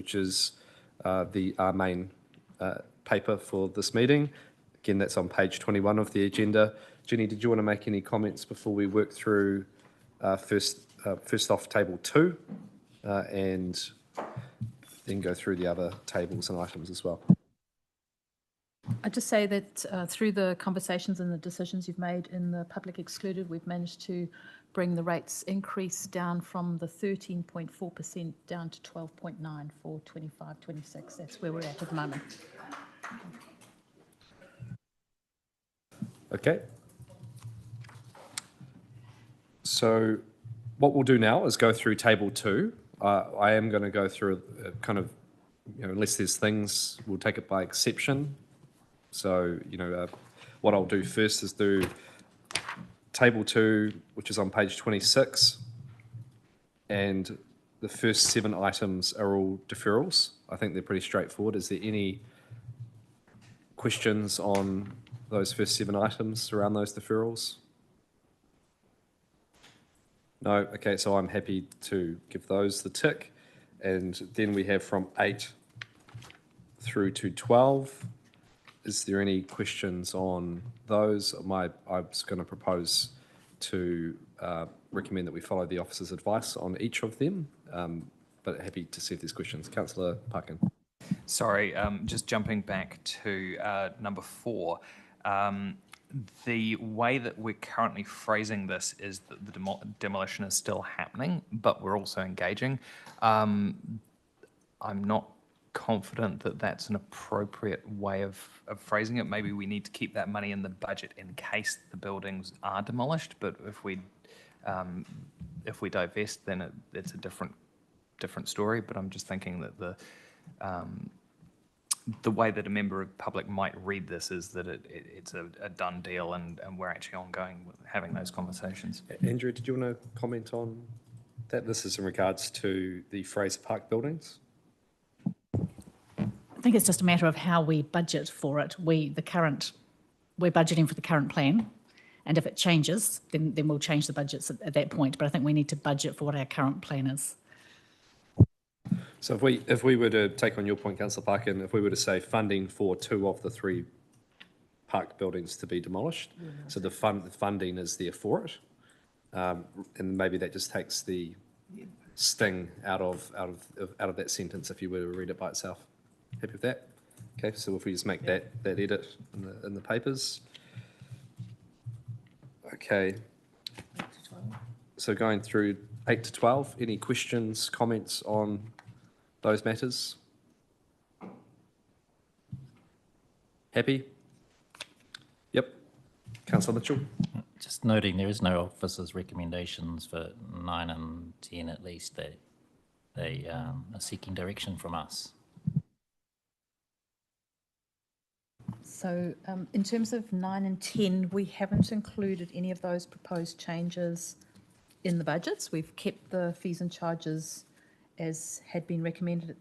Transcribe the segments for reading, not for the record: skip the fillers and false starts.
which is our main paper for this meeting. Again, that's on page 21 of the agenda. Jenny, did you want to make any comments before we work through first off table 2 and then go through the other tables and items as well? I'd just say that through the conversations and the decisions you've made in the public excluded, we've managed to bring the rates increase down from the 13.4% down to 12.9% for 25-26. That's where we're at the moment. Okay. So what we'll do now is go through table 2. I am going to go through a kind of, unless there's things, we'll take it by exception. So, what I'll do first is do table 2, which is on page 26, and the first 7 items are all deferrals. I think they're pretty straightforward. Is there any questions on those first 7 items around those deferrals? No? Okay, so I'm happy to give those the tick. And then we have from 8 through to 12. Is there any questions on those? I was going to propose to recommend that we follow the officer's advice on each of them, but happy to see if there's questions. Councillor Parkin. Sorry, just jumping back to number 4. The way that we're currently phrasing this is that the demolition is still happening, but we're also engaging. I'm not confident that that's an appropriate way of phrasing it. Maybe we need to keep that money in the budget in case the buildings are demolished, but if we divest, then it's a different story. But I'm just thinking that the way that a member of the public might read this is that it's a done deal and we're actually ongoing with having those conversations. Andrew, did you want to comment on that? This is in regards to the Fraser Park buildings. I think it's just a matter of how we budget for it. We're budgeting for the current plan, and if it changes, then we'll change the budgets at that point. But I think we need to budget for what our current plan is. So if we were to take on your point, Councillor Parkin, if we were to say funding for 2 of the 3 park buildings to be demolished, so the funding is there for it, and maybe that just takes the sting out of that sentence if you were to read it by itself. Happy with that? Okay, so if we just make that edit in the papers. Okay. So going through 8 to 12, any questions, comments on those matters? Happy? Yep. Councillor Mitchell? Just noting there is no officer's recommendations for 9 and 10 at least. They are seeking direction from us. So in terms of 9 and 10, we haven't included any of those proposed changes in the budgets. We've kept the fees and charges as had been recommended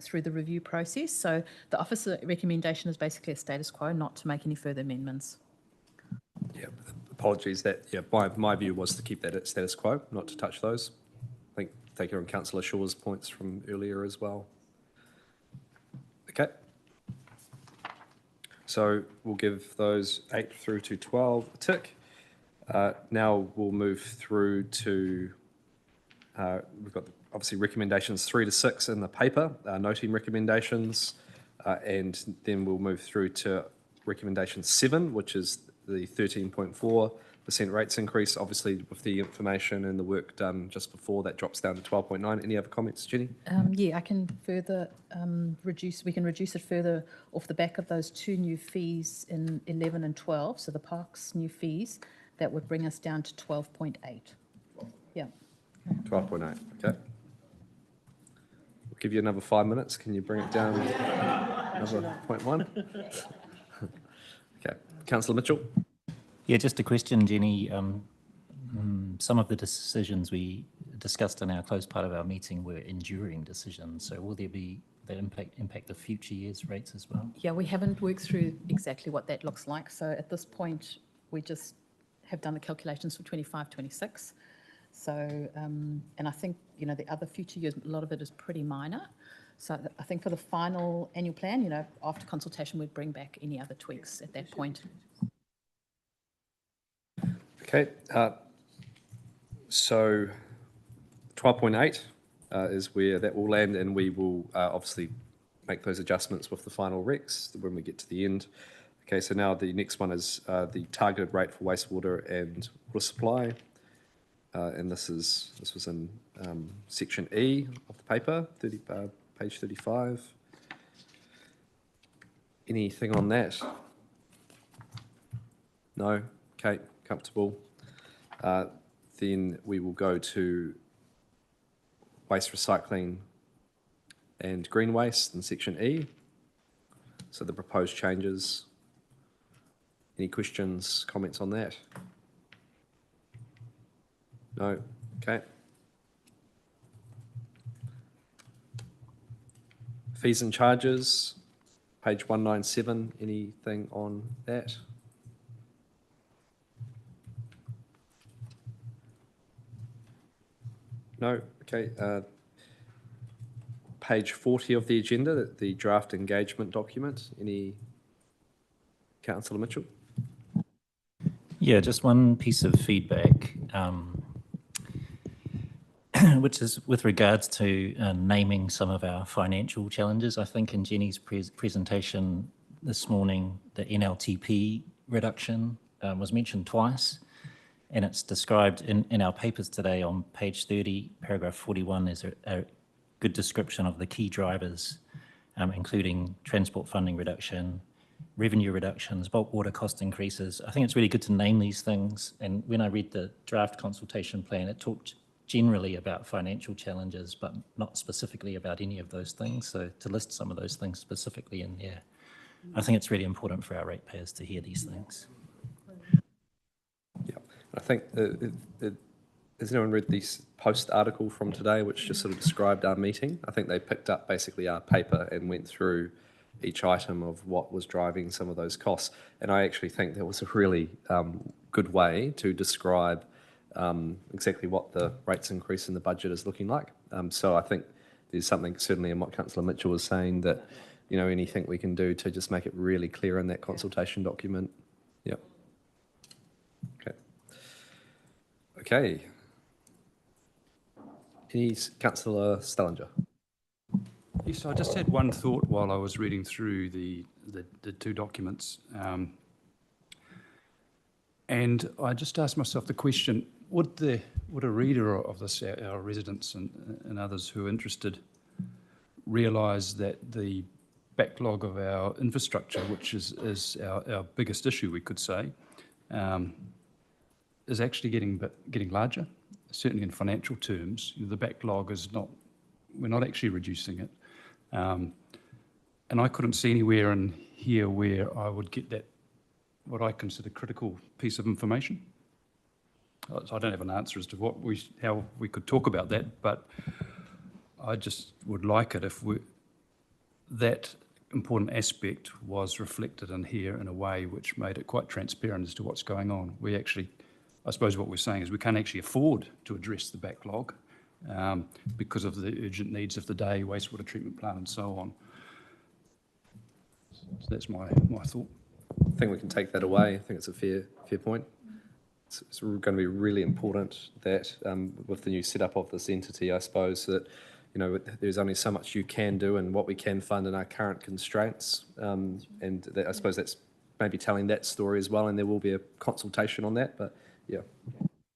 through the review process. So the officer recommendation is basically a status quo, not to make any further amendments. Yeah, apologies. My view was to keep that at status quo, not to touch those. I think taking on Councillor Shaw's points from earlier as well. Okay. So we'll give those 8 through to 12 a tick. Now we'll move through to, we've got obviously recommendations 3 to 6 in the paper, noting recommendations, and then we'll move through to recommendation 7, which is the 13.4% rates increase. Obviously, with the information and the work done just before, that drops down to 12.9. Any other comments, Jenny? Yeah, I can further reduce. We can reduce it further off the back of those 2 new fees in 11 and 12. So the parks new fees, that would bring us down to 12.8. Yeah. 12.8. Okay. We'll give you another 5 minutes. Can you bring it down another 0.1? Okay. Councillor Mitchell. Yeah, just a question, Jenny. Some of the decisions we discussed in our closed part of our meeting were enduring decisions. So will there be that impact the future years' rates as well? Yeah, we haven't worked through exactly what that looks like. So at this point, we just have done the calculations for 25-26. So, and I think the other future years, a lot of it is pretty minor. So I think for the final annual plan, after consultation, we'd bring back any other tweaks at that point. Okay, so 12.8 is where that will land, and we will obviously make those adjustments with the final recs when we get to the end. Okay, so now the next one is the targeted rate for wastewater and water supply, and this was in section E of the paper, page 35. Anything on that? No? Okay, comfortable. Then we will go to waste recycling and green waste in section E. So the proposed changes. Any questions, comments on that? No? Okay. Fees and charges, page 197. Anything on that? No? Okay. Page 40 of the agenda, the draft engagement document. Any, Councillor Mitchell? Yeah, just one piece of feedback, which is with regards to naming some of our financial challenges. I think in Jenny's presentation this morning, the NLTP reduction was mentioned twice, and it's described in our papers today on page 30, paragraph 41. There's a good description of the key drivers, including transport funding reduction, revenue reductions, bulk water cost increases. I think it's really good to name these things. And when I read the draft consultation plan, it talked generally about financial challenges, but not specifically about any of those things. So to list some of those things specifically in there, I think it's really important for our ratepayers to hear these things. Yeah, I think, has anyone read the Post article from today, which just sort of described our meeting? I think they picked up basically our paper and went through each item of what was driving some of those costs. And I actually think that was a really good way to describe exactly what the rates increase in the budget is looking like. So I think there's something certainly in what Councillor Mitchell was saying that, anything we can do to just make it really clear in that consultation document. Yep. Okay. Okay. Councillor Stallinger. Yes, I just had one thought while I was reading through the two documents. And I just asked myself the question, would a reader of this, our residents and others who are interested, realise that the backlog of our infrastructure, which is our biggest issue, we could say, is actually getting larger, certainly in financial terms. The backlog is not, we're not actually reducing it. And I couldn't see anywhere in here where I would get that, what I consider critical piece of information. I don't have an answer as to how we could talk about that, but I just would like it if that important aspect was reflected in here in a way which made it quite transparent as to what's going on. We actually, I suppose what we're saying is we can't actually afford to address the backlog because of the urgent needs of the day, wastewater treatment plant and so on. So that's my thought. I think we can take that away. I think it's a fair point. It's going to be really important that with the new setup of this entity, I suppose that there's only so much you can do and what we can fund in our current constraints, and I suppose that's maybe telling that story as well. And there will be a consultation on that, but yeah.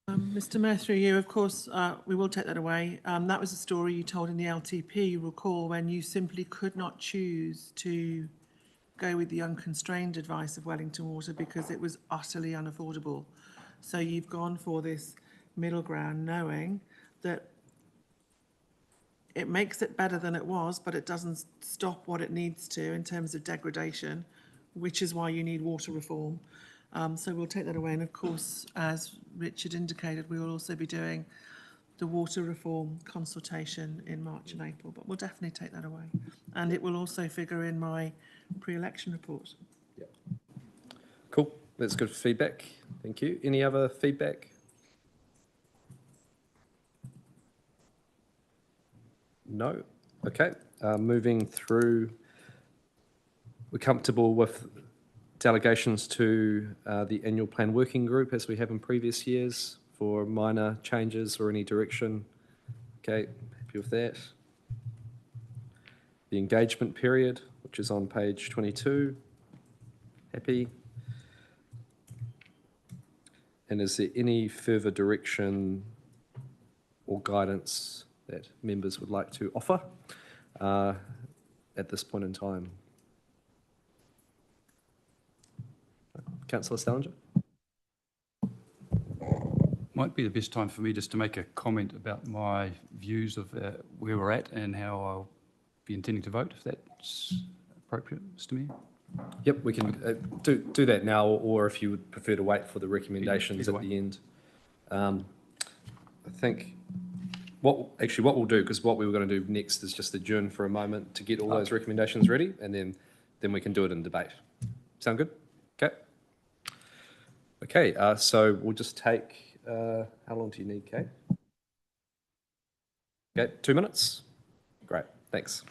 Mr. Mayor, through you, of course, we will take that away. That was a story you told in the LTP, you recall, when you simply could not choose to go with the unconstrained advice of Wellington Water because it was utterly unaffordable. So you've gone for this middle ground, knowing that it makes it better than it was, but it doesn't stop what it needs to in terms of degradation, which is why you need water reform. So we'll take that away. And of course, as Richard indicated, we will also be doing the water reform consultation in March and April, but we'll definitely take that away. And it will also figure in my pre-election report. Yeah. Cool. That's good feedback. Thank you. Any other feedback? No? Okay. Moving through, we're comfortable with delegations to the annual plan working group as we have in previous years for minor changes or any direction. Okay, happy with that. The engagement period, which is on page 22. Happy. And is there any further direction or guidance that members would like to offer at this point in time? Councillor Stallinger? Might be the best time for me just to make a comment about my views of where we're at and how I'll be intending to vote, if that's appropriate, Mr Mayor. Yep, we can do that now, or if you would prefer to wait for the recommendations Either at way. the end. I think what we'll do, because what we were going to do next is just adjourn for a moment to get all those recommendations ready, and then we can do it in debate. Sound good? Okay. Okay, so we'll just take, how long do you need, Kate? Okay, 2 minutes? Great, thanks.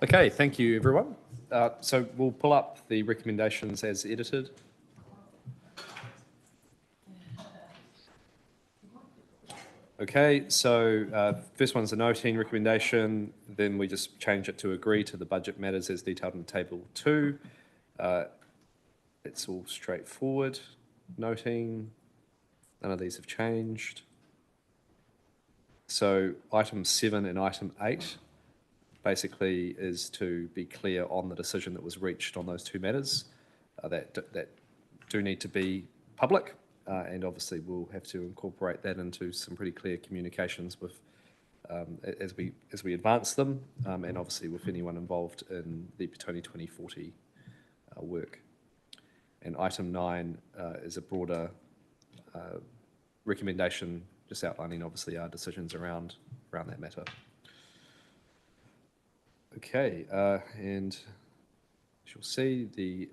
Okay, thank you, everyone. So we'll pull up the recommendations as edited. Okay, so first one's a noting recommendation, then we just change it to agree to the budget matters as detailed in table 2. It's all straightforward. Noting, none of these have changed. So item 7 and item 8 basically is to be clear on the decision that was reached on those two matters that do need to be public. And obviously we'll have to incorporate that into some pretty clear communications with as we advance them, and obviously with anyone involved in the Petone 2040 work. And item 9 is a broader recommendation, just outlining obviously our decisions around that matter. Okay, and you'll see the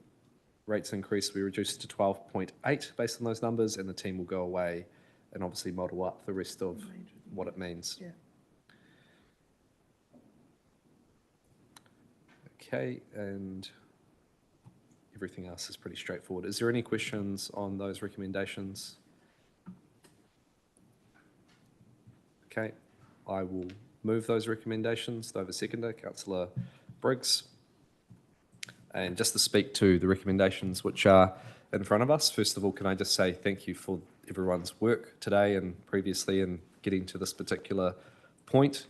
rates increase, we reduced to 12.8 based on those numbers, and the team will go away and obviously model up the rest of what it means. Yeah. Okay, and everything else is pretty straightforward. Is there any questions on those recommendations? Okay, I will move those recommendations. Do I have a seconder? Councillor Briggs. And just to speak to the recommendations which are in front of us, first of all, can I just say thank you for everyone's work today and previously in getting to this particular point.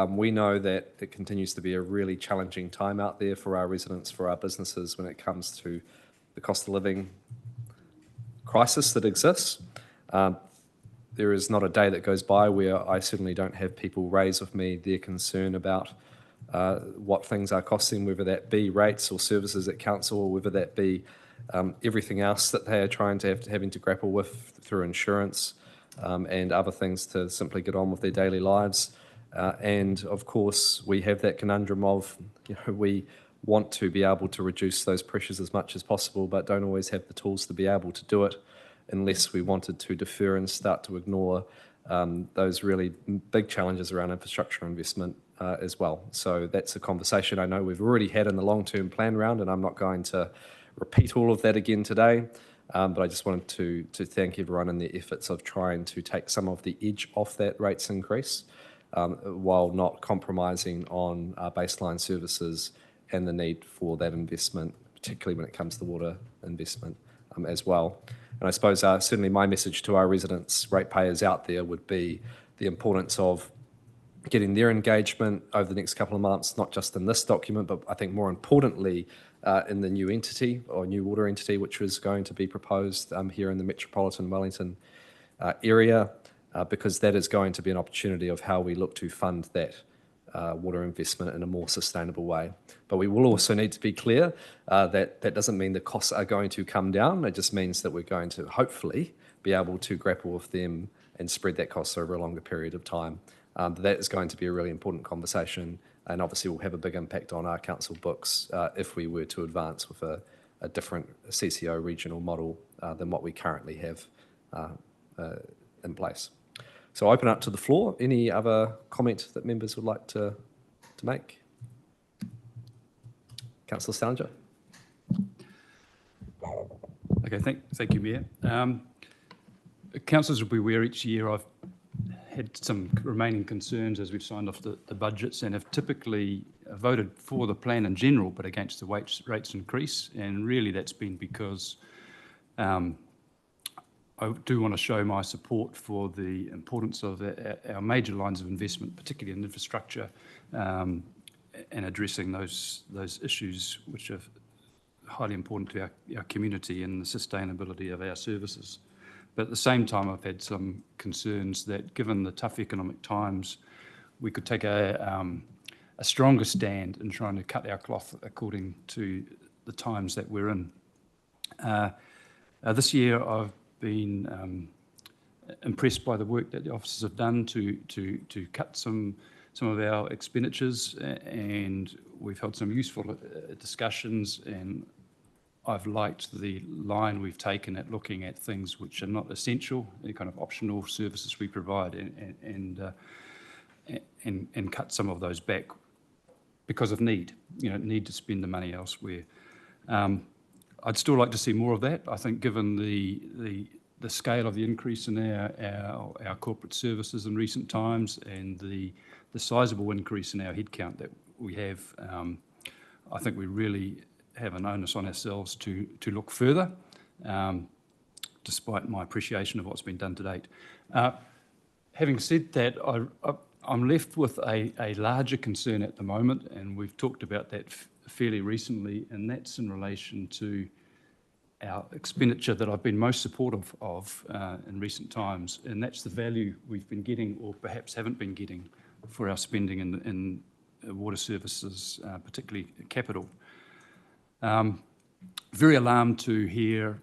We know that it continues to be a really challenging time out there for our residents, for our businesses when it comes to the cost of living crisis that exists. There is not a day that goes by where I certainly don't have people raise with me their concern about what things are costing, whether that be rates or services at council, or whether that be everything else that they are trying to having to grapple with through insurance and other things to simply get on with their daily lives. And of course, we have that conundrum of, we want to be able to reduce those pressures as much as possible, but don't always have the tools to be able to do it unless we wanted to defer and start to ignore those really big challenges around infrastructure investment as well. So that's a conversation I know we've already had in the long-term plan round, and I'm not going to repeat all of that again today, but I just wanted to thank everyone in their efforts of trying to take some of the edge off that rates increase while not compromising on our baseline services and the need for that investment, particularly when it comes to water investment as well. And I suppose certainly my message to our residents, ratepayers out there, would be the importance of getting their engagement over the next couple of months, not just in this document, but I think more importantly in the new entity or new water entity, which was going to be proposed here in the metropolitan Wellington area, because that is going to be an opportunity of how we look to fund that water investment in a more sustainable way. But we will also need to be clear that that doesn't mean the costs are going to come down. It just means that we're going to hopefully be able to grapple with them and spread that cost over a longer period of time. That is going to be a really important conversation, and obviously will have a big impact on our council books if we were to advance with a different CCO regional model than what we currently have in place. So I'll open up to the floor. Any other comment that members would like to make? Councillor Salinger. Okay, thank you, Mayor. Councillors will be aware each year I've had some remaining concerns as we've signed off the budgets, and have typically voted for the plan in general but against the rates increase, and really that's been because I do want to show my support for the importance of our major lines of investment, particularly in infrastructure, and addressing those issues which are highly important to our community and the sustainability of our services. But at the same time, I've had some concerns that given the tough economic times, we could take a stronger stand in trying to cut our cloth according to the times that we're in. This year, I've been impressed by the work that the officers have done to cut some of our expenditures, and we've held some useful discussions, and I've liked the line we've taken at looking at things which are not essential, any kind of optional services we provide, and cut some of those back. because of need, need to spend the money elsewhere. I'd still like to see more of that. I think given the scale of the increase in our corporate services in recent times and the sizable increase in our headcount that we have, I think we really have an onus on ourselves to look further, despite my appreciation of what's been done to date. Having said that, I'm left with a larger concern at the moment, and we've talked about that fairly recently, and that's in relation to our expenditure that I've been most supportive of in recent times, and that's the value we've been getting or perhaps haven't been getting for our spending in water services, particularly capital. Very alarmed to hear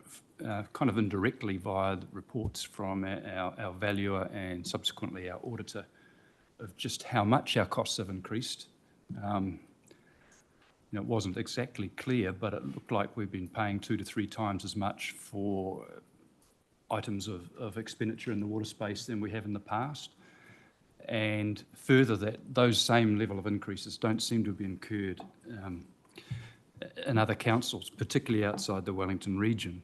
kind of indirectly via the reports from our valuer and subsequently our auditor of just how much our costs have increased. It wasn't exactly clear, but it looked like we've been paying 2 to 3 times as much for items of expenditure in the water space than we have in the past. And further, that those same level of increases don't seem to be incurred in other councils, particularly outside the Wellington region.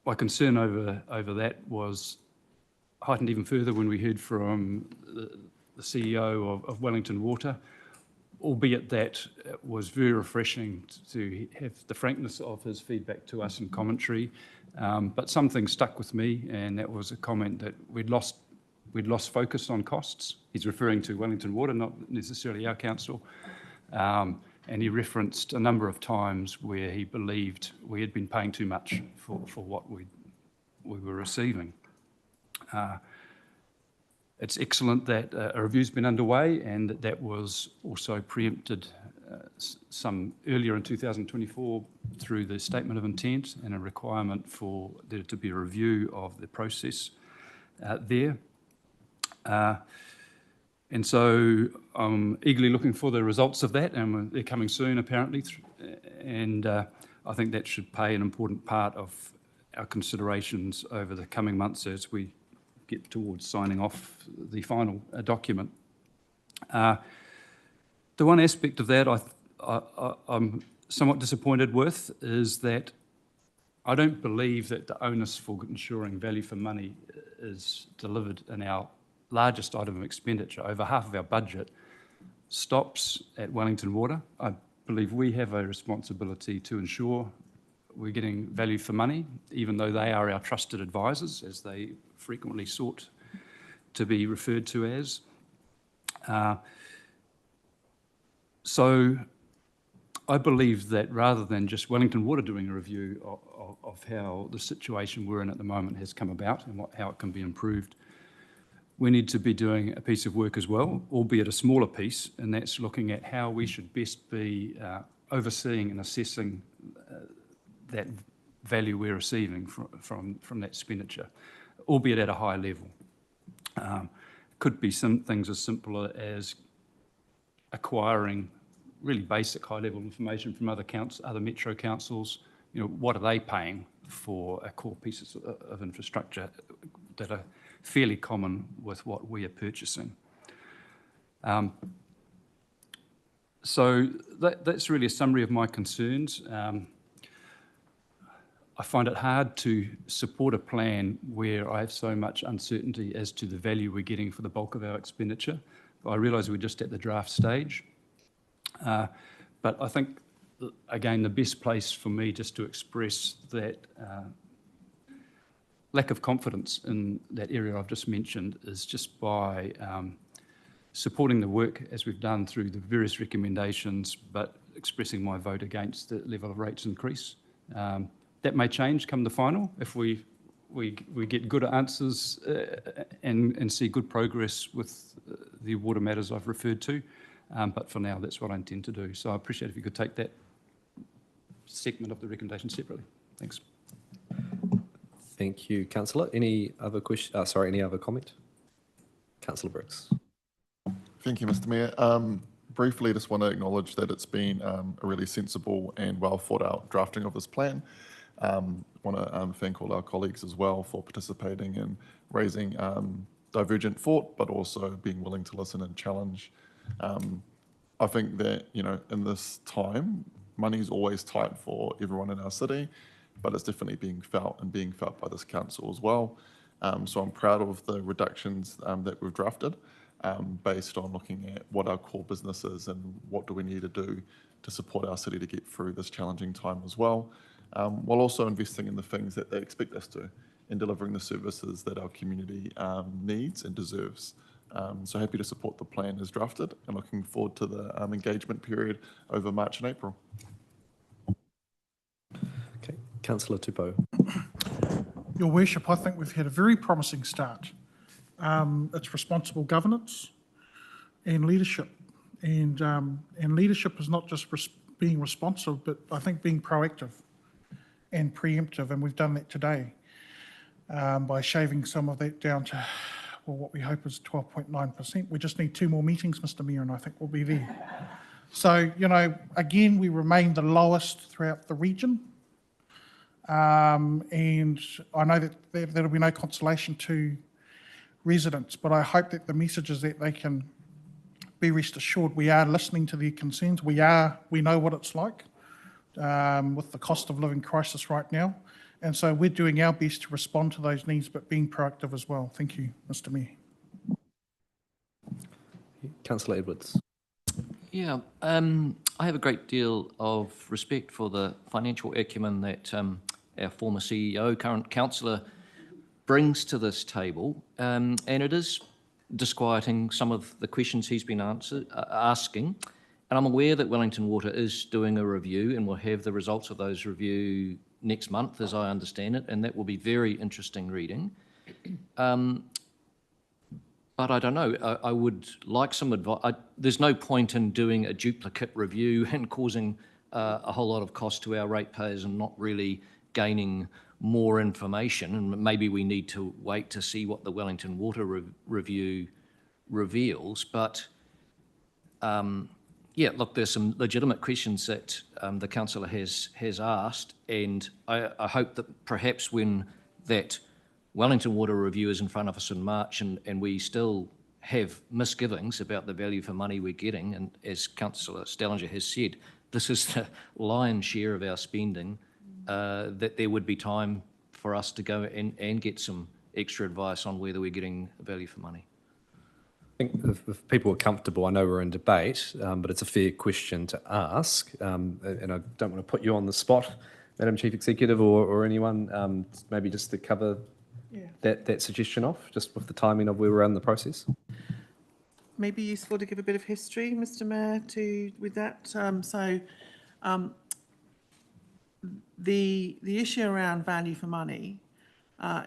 My concern over that was heightened even further when we heard from the CEO of Wellington Water, albeit that it was very refreshing to have the frankness of his feedback to us in commentary. But something stuck with me, and that was a comment that we'd lost focus on costs. He's referring to Wellington Water, not necessarily our council. And he referenced a number of times where he believed we had been paying too much for what we were receiving. It's excellent that a review's been underway and that was also preempted some earlier in 2024 through the statement of intent and a requirement for there to be a review of the process there. And so I'm eagerly looking for the results of that, and they're coming soon apparently. And I think that should play an important part of our considerations over the coming months as we get towards signing off the final document. The one aspect of that I'm somewhat disappointed with is that I don't believe that the onus for ensuring value for money is delivered in our largest item of expenditure. Over half of our budget stops at Wellington Water. I believe we have a responsibility to ensure we're getting value for money, even though they are our trusted advisors, as they frequently sought to be referred to as. So I believe that rather than just Wellington Water doing a review of how the situation we're in at the moment has come about and how it can be improved, we need to be doing a piece of work as well, albeit a smaller piece, and that's looking at how we should best be overseeing and assessing that value we're receiving from that expenditure, albeit at a high level. Could be some things as simple as acquiring really basic high-level information from other metro councils. What are they paying for a core pieces of infrastructure that are fairly common with what we are purchasing. So that's really a summary of my concerns. I find it hard to support a plan where I have so much uncertainty as to the value we're getting for the bulk of our expenditure. I realise we're just at the draft stage. But I think, again, the best place for me just to express that lack of confidence in that area I've just mentioned is just by supporting the work as we've done through the various recommendations, but expressing my vote against the level of rates increase. That may change come the final if we get good answers and see good progress with the water matters I've referred to. But for now, that's what I intend to do. So I appreciate if you could take that segment of the recommendation separately. Thanks. Thank you, Councillor. Any other question? Any other comment? Councillor Brooks. Thank you, Mr. Mayor. Briefly, just want to acknowledge that it's been a really sensible and well thought out drafting of this plan. Want to thank all our colleagues as well for participating and raising divergent thought, but also being willing to listen and challenge I think that, in this time, money is always tight for everyone in our city, but it's definitely being felt by this council as well. So I'm proud of the reductions that we've drafted based on looking at what our core business is and what do we need to do to support our city to get through this challenging time as well, while also investing in the things that they expect us to in delivering the services that our community needs and deserves. So happy to support the plan as drafted and looking forward to the engagement period over March and April. Okay, Councillor Tupou. Your Worship, I think we've had a very promising start. It's responsible governance and leadership. And leadership is not just being responsive, but I think being proactive and preemptive. And we've done that today by shaving some of that down to, well, what we hope is 12.9%. We just need 2 more meetings, Mr. Mayor, and I think we'll be there. So, again, we remain the lowest throughout the region. And I know that there'll be no consolation to residents, but I hope that the message is that they can be rest assured we are listening to their concerns. We know what it's like with the cost of living crisis right now. And so we're doing our best to respond to those needs, but being proactive as well. Thank you, Mr. Mayor. Councillor Edwards. Yeah, I have a great deal of respect for the financial acumen that our former CEO, current councillor, brings to this table, and it is disquieting some of the questions he's been asking. And I'm aware that Wellington Water is doing a review and will have the results of those review next month, as I understand it, and that will be very interesting reading. But I don't know, I would like some advice. There's no point in doing a duplicate review and causing a whole lot of cost to our ratepayers and not really gaining more information. And maybe we need to wait to see what the Wellington Water review reveals. But yeah, look, there's some legitimate questions that the councillor has asked, and I hope that perhaps when that Wellington Water review is in front of us in March and we still have misgivings about the value for money we're getting, and as Councillor Stellinger has said, this is the lion's share of our spending, that there would be time for us to go and get some extra advice on whether we're getting value for money. I think if people are comfortable, I know we're in debate, but it's a fair question to ask, and I don't want to put you on the spot, Madam Chief Executive, or anyone, maybe just to cover that suggestion off, just with the timing of where we're in the process. Maybe useful to give a bit of history, Mr. Mayor, with that. The issue around value for money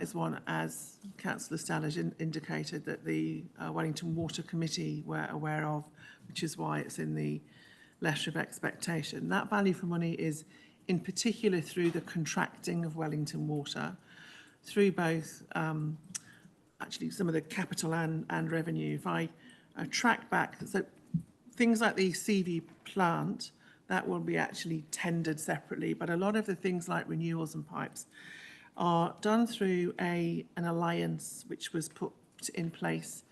is one, as Councillor Stallinger indicated, that the Wellington Water Committee were aware of, which is why it's in the letter of expectation. That value for money is in particular through the contracting of Wellington Water, through both actually some of the capital and revenue. If I track back, so things like the CV plant, that will be actually tendered separately, but a lot of the things like renewals and pipes are done through an alliance which was put in place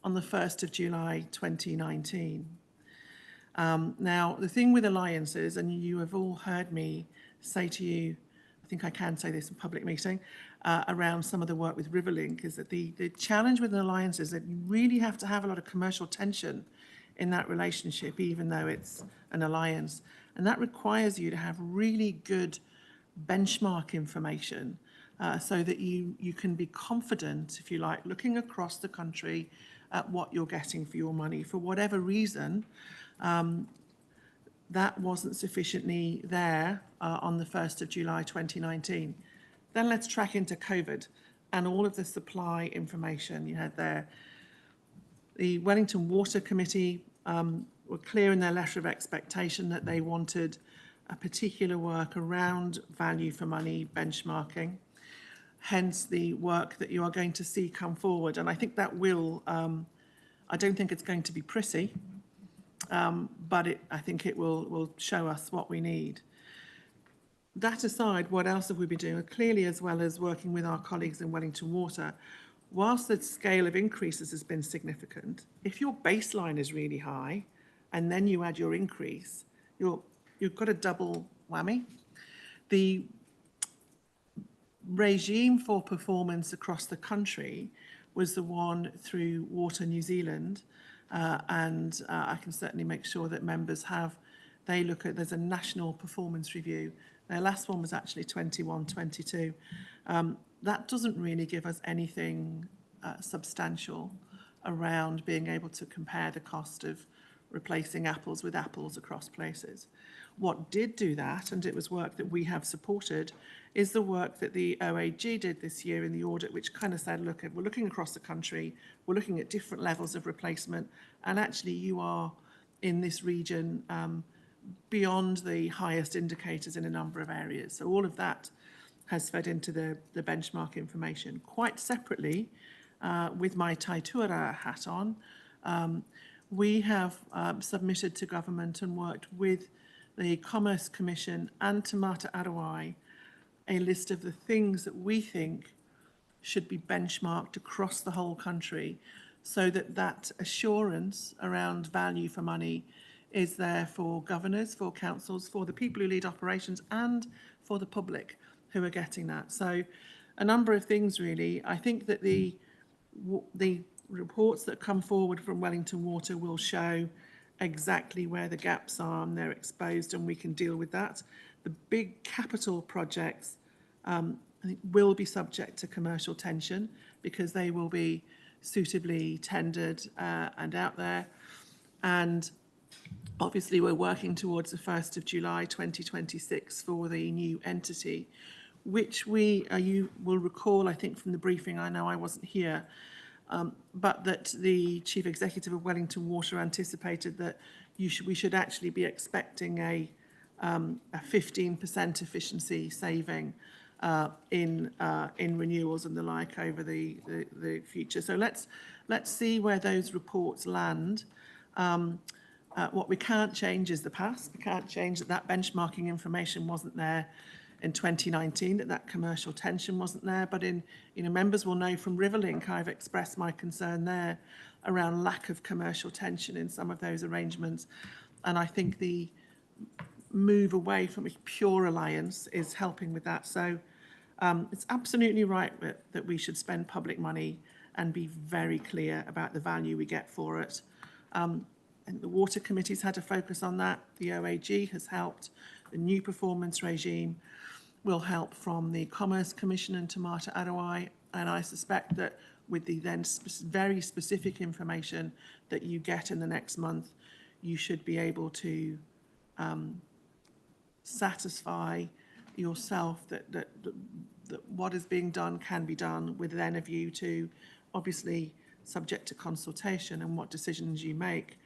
on the 1st of July 2019. Now, the thing with alliances, and you have all heard me say to you, I think I can say this in public meeting, around some of the work with Riverlink, is that the challenge with an alliance is that you really have to have a lot of commercial tension in that relationship, even though it's an alliance. And that requires you to have really good benchmark information so that you can be confident, if you like, looking across the country at what you're getting for your money. For whatever reason, that wasn't sufficiently there on the 1st of July 2019. Then let's track into COVID and all of the supply information you had there. The Wellington Water Committee were clear in their letter of expectation that they wanted a particular work around value for money benchmarking, hence the work that you are going to see come forward. And I think that will, I don't think it's going to be pretty, but I think it will show us what we need. That aside, what else have we been doing? Clearly, as well as working with our colleagues in Wellington Water, whilst the scale of increases has been significant, if your baseline is really high and then you add your increase, you've got a double whammy. The regime for performance across the country was the one through Water New Zealand, and I can certainly make sure that members there's a national performance review. Their last one was actually 21-22. That doesn't really give us anything substantial around being able to compare the cost of replacing apples with apples across places. What did do that, and it was work that we have supported, is the work that the OAG did this year in the audit, which kind of said, look, we're looking across the country, we're looking at different levels of replacement, and actually you are in this region beyond the highest indicators in a number of areas. So all of that has fed into the benchmark information. Quite separately, with my Taituara hat on, we have submitted to government and worked with the Commerce Commission and Te Mata Arawai a list of the things that we think should be benchmarked across the whole country so that that assurance around value for money is there for governors, for councils, for the people who lead operations and for the public who are getting that. So a number of things really. I think that the reports that come forward from Wellington Water will show exactly where the gaps are and they're exposed, and we can deal with that. The big capital projects I think will be subject to commercial tension because they will be suitably tendered and out there. And obviously we're working towards the 1st of July 2026 for the new entity, which you will recall, I think from the briefing, I know I wasn't here, but that the Chief Executive of Wellington Water anticipated that we should actually be expecting a 15% efficiency saving in renewals and the like over the future. So let's see where those reports land. What we can't change is the past. We can't change that benchmarking information wasn't there in 2019, that commercial tension wasn't there. But members will know from Riverlink, I've expressed my concern there around lack of commercial tension in some of those arrangements. And I think the move away from a pure alliance is helping with that. So it's absolutely right that we should spend public money and be very clear about the value we get for it. And the Water Committee's had to focus on that. The OAG has helped. The new performance regime will help from the Commerce Commission and Te Mata Arawai. And I suspect that with the then very specific information that you get in the next month, you should be able to satisfy yourself that what is being done can be done, with then a view to, obviously, subject to consultation and what decisions you make,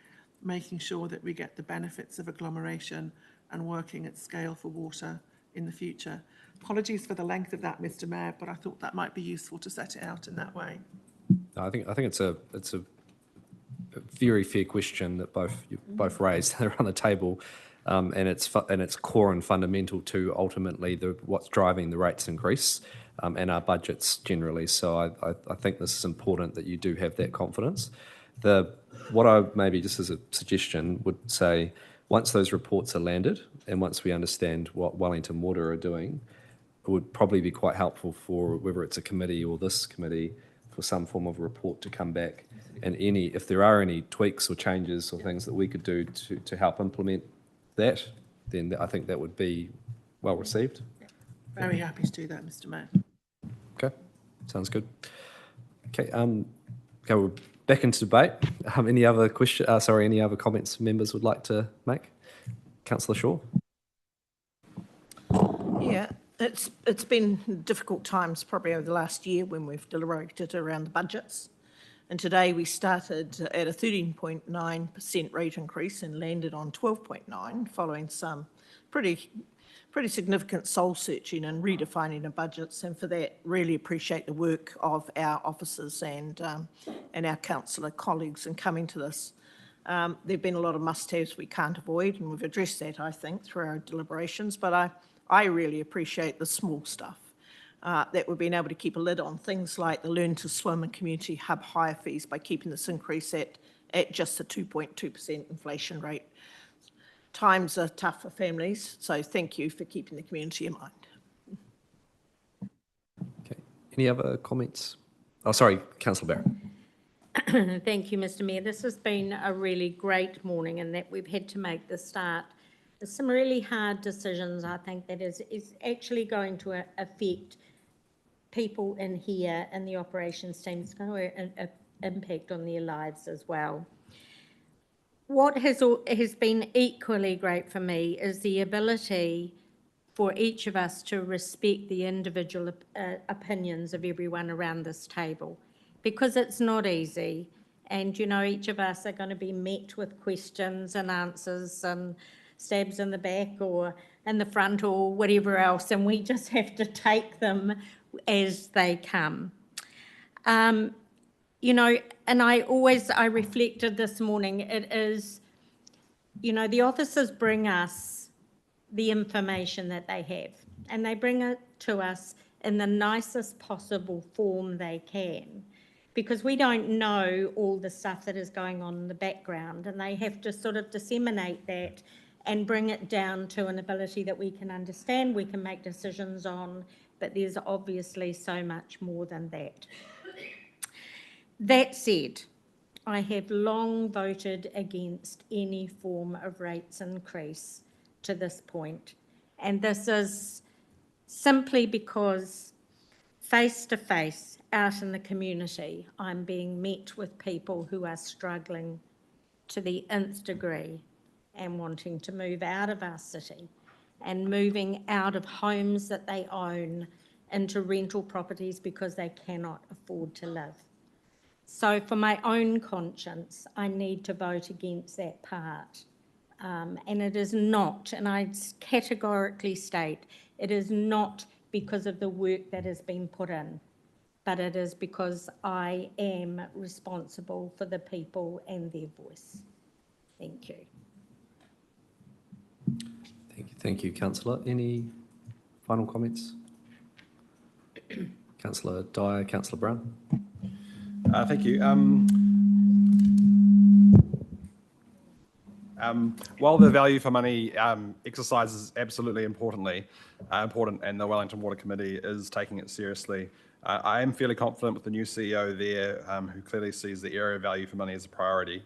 making sure that we get the benefits of agglomeration and working at scale for water in the future. Apologies for the length of that, Mr. Mayor, but I thought that might be useful to set it out in that way. I think it's a very fair question that you've both raised. They're on the table, and it's core and fundamental to ultimately what's driving the rates increase and our budgets generally. So I think this is important that you do have that confidence. What I maybe just as a suggestion would say, once those reports are landed and once we understand what Wellington Water are doing, it would probably be quite helpful for whether it's a committee or this committee for some form of report to come back, and if there are any tweaks or changes or things that we could do to help implement that, then I think that would be well received. Very happy to do that, Mr. Mayor. Okay, sounds good. Okay, we're back into debate. Any other comments members would like to make? Councillor Shaw. Yeah, it's been difficult times probably over the last year when we've deliberated around the budgets. And today we started at a 13.9% rate increase and landed on 12.9, following some pretty significant soul searching and redefining the budgets. And for that, really appreciate the work of our officers and our councillor colleagues in coming to this. There've been a lot of must-haves we can't avoid, and we've addressed that, I think, through our deliberations. But I really appreciate the small stuff. that we've been able to keep a lid on things like the Learn to Swim and Community Hub hire fees by keeping this increase at just the 2.2% inflation rate. Times are tough for families, so thank you for keeping the community in mind. Okay. Any other comments? Oh, sorry, Councillor Barrett. Thank you, Mr. Mayor. This has been a really great morning in that we've had to make the start. There's some really hard decisions, I think, that is actually going to affect people in here and the operations team. It's going to impact on their lives as well. What has been equally great for me is the ability for each of us to respect the individual opinions of everyone around this table, because it's not easy. And, you know, each of us are going to be met with questions and answers and stabs in the back or in the front or whatever else, and we just have to take them as they come. You know, and I reflected this morning, it is, you know, the officers bring us the information that they have, and they bring it to us in the nicest possible form they can, because we don't know all the stuff that is going on in the background, and they have to sort of disseminate that and bring it down to an ability that we can understand, we can make decisions on, but there's obviously so much more than that. That said, I have long voted against any form of rates increase to this point, and this is simply because face to face out in the community, I'm being met with people who are struggling to the nth degree and wanting to move out of our city and moving out of homes that they own into rental properties because they cannot afford to live. So for my own conscience, I need to vote against that part. And it is not, and I categorically state, it is not because of the work that has been put in, but it is because I am responsible for the people and their voice. Thank you. Thank you, Councillor. Any final comments? Councillor Dyer, Councillor Brown. Thank you. While the value for money exercise is absolutely important, and the Wellington Water Committee is taking it seriously, I am fairly confident with the new CEO there, who clearly sees the area of value for money as a priority.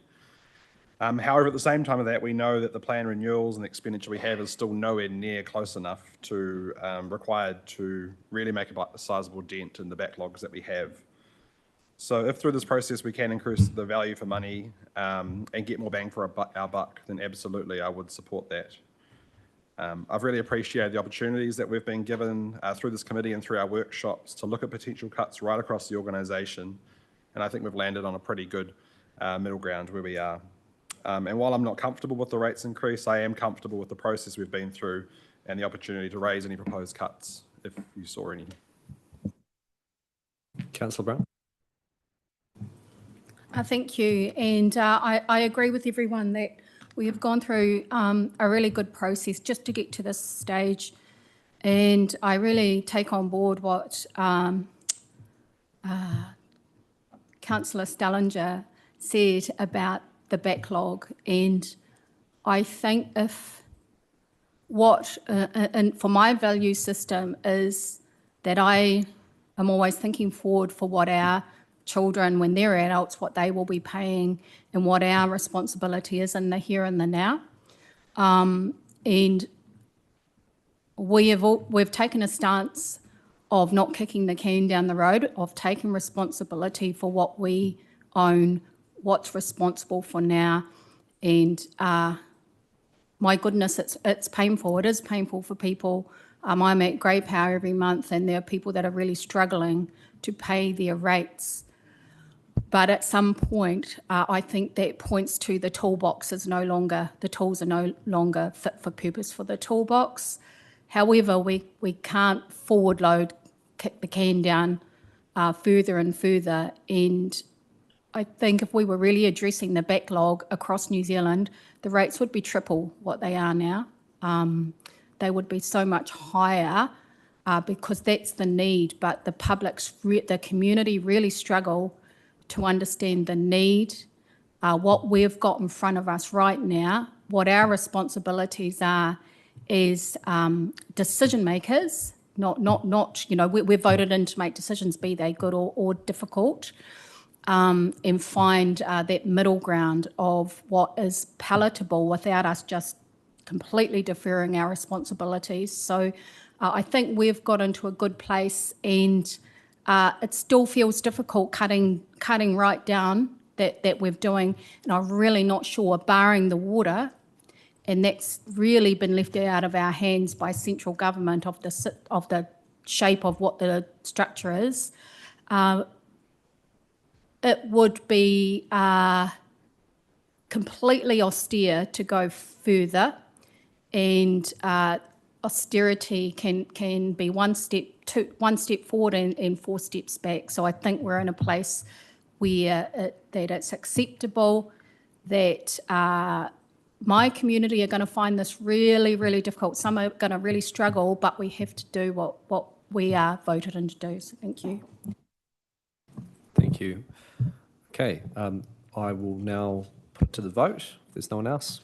However, at the same time of that, we know that the plan renewals and the expenditure we have is still nowhere near close enough to required to really make a sizable dent in the backlogs that we have. So if through this process we can increase the value for money and get more bang for our buck, then absolutely I would support that. I've really appreciated the opportunities that we've been given through this committee and through our workshops to look at potential cuts right across the organisation, and I think we've landed on a pretty good middle ground where we are. And while I'm not comfortable with the rates increase, I am comfortable with the process we've been through and the opportunity to raise any proposed cuts if you saw any. Councillor Brown. Thank you, and I agree with everyone that we have gone through a really good process just to get to this stage, and I really take on board what Councillor Stellinger said about the backlog, and I think if what, and for my value system is that I am always thinking forward for what our children, when they're adults, what they will be paying and what our responsibility is in the here and the now. And we've taken a stance of not kicking the can down the road, of taking responsibility for what we own, what's responsible for now. And my goodness, it's painful. It is painful for people. I'm at Grey Power every month, and there are people that are really struggling to pay their rates. But at some point, I think that points to the toolbox is no longer, the tools are no longer fit for purpose for the toolbox. However, we can't forward load, kick the can down further and further. And I think if we were really addressing the backlog across New Zealand, the rates would be triple what they are now. They would be so much higher because that's the need. But the community really struggle to understand the need, what we've got in front of us right now, what our responsibilities are as decision makers. Not we're voted in to make decisions, be they good or difficult, and find that middle ground of what is palatable without us just completely deferring our responsibilities. So I think we've got into a good place, and it still feels difficult cutting right down that we're doing, and I'm really not sure, barring the water, and that's really been left out of our hands by central government of the shape of what the structure is. It would be completely austere to go further, and austerity can be one step forward and 4 steps back. So I think we're in a place where that it's acceptable, that my community are going to find this really, really difficult. Some are going to really struggle, but we have to do what we are voted in to do. So thank you. Thank you. Okay, I will now put to the vote. If there's no one else.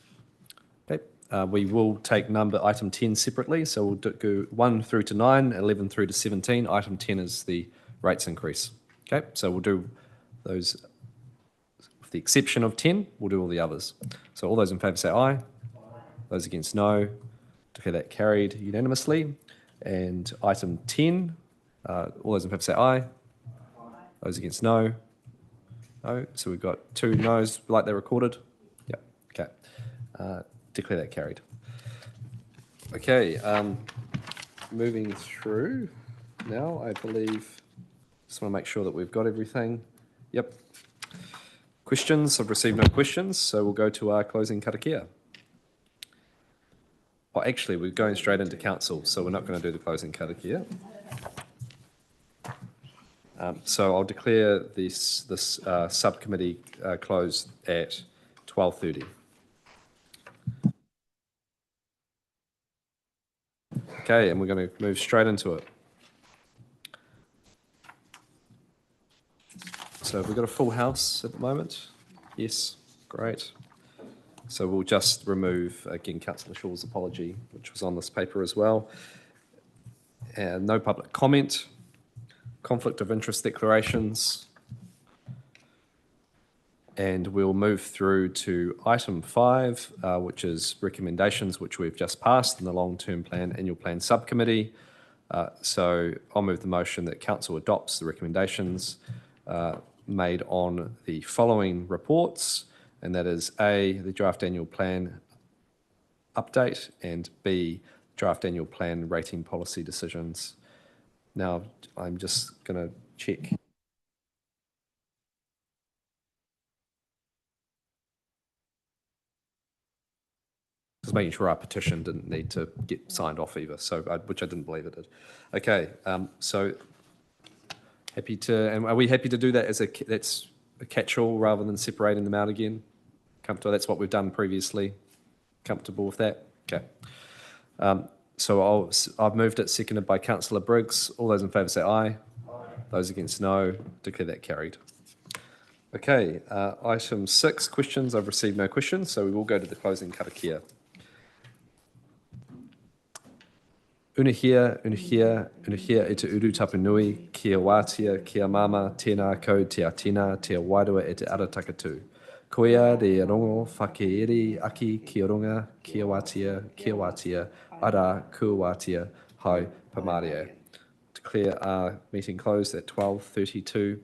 Okay, we will take item 10 separately. So we'll go 1 through to 9, 11 through to 17. Item 10 is the rates increase. Okay, so we'll do those. With the exception of 10, we'll do all the others. So all those in favour say aye. Those against no. Declare that carried unanimously. And item 10, all those in favour say aye. Those against no. No. So we've got 2 noes, like they're recorded. Yep. Okay. Declare that carried. Okay. Moving through now, I believe. Just want to make sure that we've got everything. Yep. Questions? I've received no questions, so we'll go to our closing karakia. Well, actually, we're going straight into council, so we're not going to do the closing karakia. So I'll declare this subcommittee closed at 12:30. Okay, and we're going to move straight into it. So have we got a full house at the moment? Yes, great. So we'll just remove, again, Councillor Shaw's apology, which was on this paper as well. And no public comment. Conflict of interest declarations. And we'll move through to item 5, which is recommendations, which we've just passed in the long-term plan, annual plan subcommittee. So I'll move the motion that council adopts the recommendations made on the following reports, and that is A, the draft annual plan update, and B, draft annual plan rating policy decisions. Now, I'm just going to check. Just making sure our petition didn't need to get signed off either, so which I didn't believe it did. Okay, so happy to, and are we happy to do that as that's a catch-all rather than separating them out again? Comfortable? That's what we've done previously. Comfortable with that? Okay. So I've moved it, seconded by Councillor Briggs. All those in favour say aye. Aye. Those against no. Declare that carried. Okay, item 6, questions. I've received no questions, so we will go to the closing karakia. Unahia e te uru tapunui, kia wātia, kia mama, tēnā kau te atina, te wairua e te ara takatū. Koia re rongo whakeeri aki kia runga, kia wātia, ara kua wātia, hai pamaria. Declare our meeting closed at 12:32.